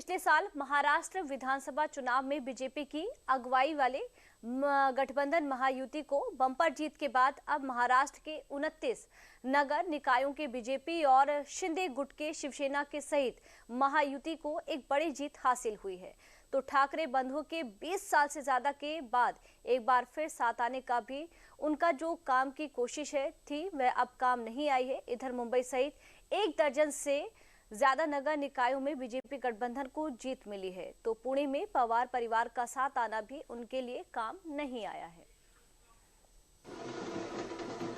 पिछले साल महाराष्ट्र विधानसभा चुनाव में बीजेपी की अगुवाई वाले गठबंधन महायुति को बम्पर जीत के बाद अब महाराष्ट्र के 29 नगर निकायों के बीजेपी और शिंदे गुट के शिवसेना के सहित महायुति को एक बड़ी जीत हासिल हुई है। तो ठाकरे बंधुओं के 20 साल से ज्यादा के बाद एक बार फिर साथ आने का भी उनका जो काम की कोशिश थी वह अब काम नहीं आई है। इधर मुंबई सहित 1 दर्जन से ज्यादा नगर निकायों में बीजेपी गठबंधन को जीत मिली है। तो पुणे में पवार परिवार का साथ आना भी उनके लिए काम नहीं आया है।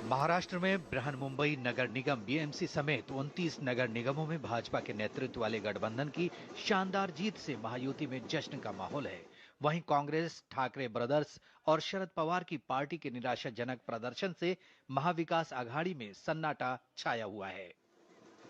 महाराष्ट्र में बृहन्मुंबई नगर निगम बीएमसी समेत 29 नगर निगमों में भाजपा के नेतृत्व वाले गठबंधन की शानदार जीत से महायुति में जश्न का माहौल है। वहीं कांग्रेस, ठाकरे ब्रदर्स और शरद पवार की पार्टी के निराशाजनक प्रदर्शन से महाविकास आघाड़ी में सन्नाटा छाया हुआ है।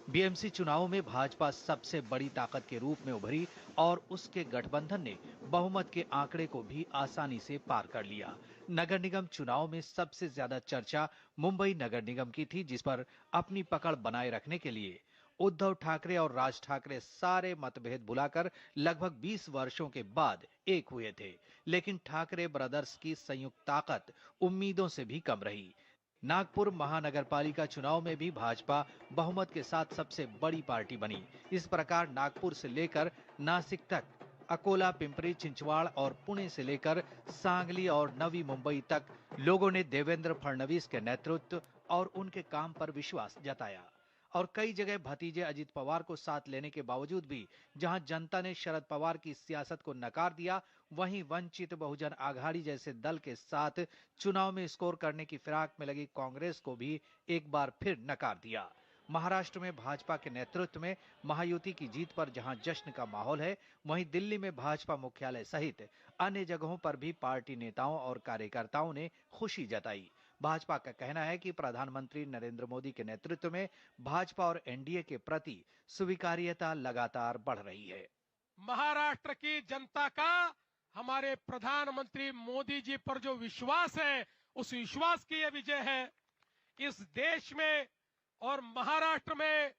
बीएमसी चुनावों में भाजपा सबसे बड़ी ताकत के रूप में उभरी और उसके गठबंधन ने बहुमत के आंकड़े को भी आसानी से पार कर लिया। नगर निगम चुनाव में सबसे ज्यादा चर्चा मुंबई नगर निगम की थी, जिस पर अपनी पकड़ बनाए रखने के लिए उद्धव ठाकरे और राज ठाकरे सारे मतभेद भुलाकर लगभग 20 वर्षों के बाद एक हुए थे। लेकिन ठाकरे ब्रदर्स की संयुक्त ताकत उम्मीदों से भी कम रही। नागपुर महानगरपालिका चुनाव में भी भाजपा बहुमत के साथ सबसे बड़ी पार्टी बनी। इस प्रकार नागपुर से लेकर नासिक तक, अकोला, पिंपरी चिंचवाड़ और पुणे से लेकर सांगली और नवी मुंबई तक लोगों ने देवेंद्र फडणवीस के नेतृत्व और उनके काम पर विश्वास जताया। और कई जगह भतीजे अजित पवार को साथ लेने के बावजूद भी जहां जनता ने शरद पवार की सियासत को नकार दिया, वहीं वंचित बहुजन आघाड़ी जैसे दल के साथ चुनाव में स्कोर करने की फिराक में लगी कांग्रेस को भी एक बार फिर नकार दिया। महाराष्ट्र में भाजपा के नेतृत्व में महायुति की जीत पर जहां जश्न का माहौल है, वहीं दिल्ली में भाजपा मुख्यालय सहित अन्य जगहों पर भी पार्टी नेताओं और कार्यकर्ताओं ने खुशी जताई। भाजपा का कहना है कि प्रधानमंत्री नरेंद्र मोदी के नेतृत्व में भाजपा और एनडीए के प्रति स्वीकार्यता लगातार बढ़ रही है। महाराष्ट्र की जनता का हमारे प्रधानमंत्री मोदी जी पर जो विश्वास है, उस विश्वास की यह विजय है। इस देश में और महाराष्ट्र में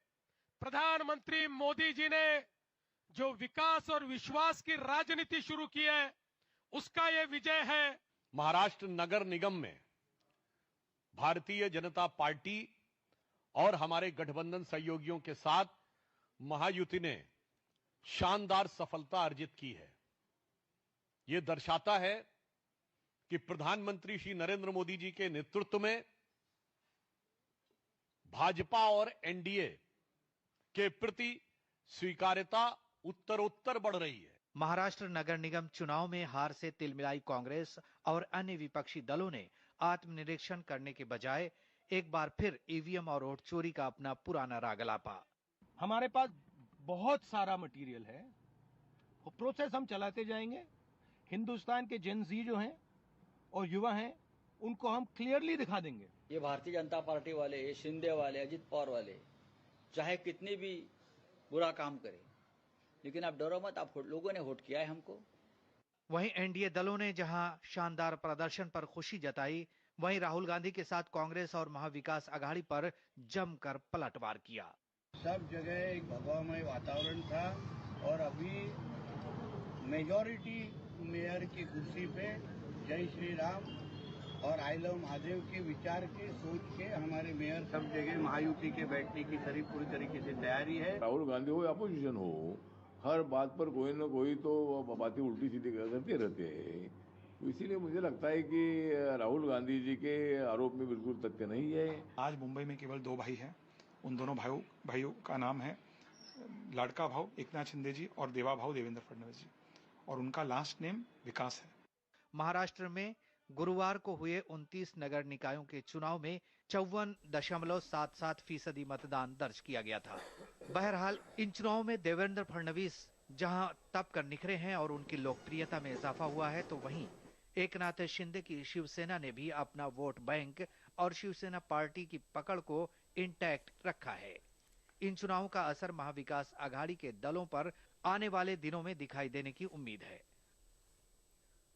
प्रधानमंत्री मोदी जी ने जो विकास और विश्वास की राजनीति शुरू की है, उसका यह विजय है। महाराष्ट्र नगर निगम में भारतीय जनता पार्टी और हमारे गठबंधन सहयोगियों के साथ महायुति ने शानदार सफलता अर्जित की है। यह दर्शाता है कि प्रधानमंत्री श्री नरेंद्र मोदी जी के नेतृत्व में भाजपा और एनडीए के प्रति स्वीकार्यता उत्तरोत्तर बढ़ रही है। महाराष्ट्र नगर निगम चुनाव में हार से तिलमिलाई कांग्रेस और अन्य विपक्षी दलों ने आत्मनिरीक्षण करने के बजाय एक बार फिर ईवीएम और वोट चोरी का अपना पुराना राग अलापा। हमारे पास बहुत सारा मटेरियल है, वो प्रोसेस हम चलाते जाएंगे। हिंदुस्तान के जेन जी जो हैं और युवा हैं, उनको हम क्लियरली दिखा देंगे। ये भारतीय जनता पार्टी वाले, ये शिंदे वाले, अजित पवार वाले चाहे कितनी भी बुरा काम करें, लेकिन आप डरो मत, आप लोगों ने वोट किया है हमको। वहीं एनडीए दलों ने जहां शानदार प्रदर्शन पर खुशी जताई, वहीं राहुल गांधी के साथ कांग्रेस और महाविकास आघाड़ी पर जमकर पलटवार किया। सब जगह एक भगवामय वातावरण था और अभी मेजॉरिटी मेयर की कुर्सी पे जय श्री राम और आई लव महादेव के विचार के सोच के हमारे मेयर सब जगह महायुति के बैठने की पूरी तरीके से तैयारी है। राहुल गांधी हो या अपोजिशन हो, हर बात पर कोई न कोई तो बातें उल्टी सीधी करते रहते हैं। तो इसीलिए मुझे लगता है कि राहुल गांधी जी के आरोप में बिल्कुल तथ्य नहीं है। आज मुंबई में केवल 2 भाई हैं। उन दोनों भाइयों का नाम है लाडका भाव एकनाथ शिंदे जी और देवा भाव देवेंद्र फडणवीस जी, और उनका लास्ट नेम विकास है। महाराष्ट्र में गुरुवार को हुए 29 नगर निकायों के चुनाव में 54.77% मतदान दर्ज किया गया था। बहरहाल इन चुनावों में देवेंद्र फडणवीस जहां तप कर निखरे हैं और उनकी लोकप्रियता में इजाफा हुआ है, तो वहीं एकनाथ शिंदे की शिवसेना ने भी अपना वोट बैंक और शिवसेना पार्टी की पकड़ को इंटैक्ट रखा है। इन चुनावों का असर महाविकास आघाड़ी के दलों पर आने वाले दिनों में दिखाई देने की उम्मीद है।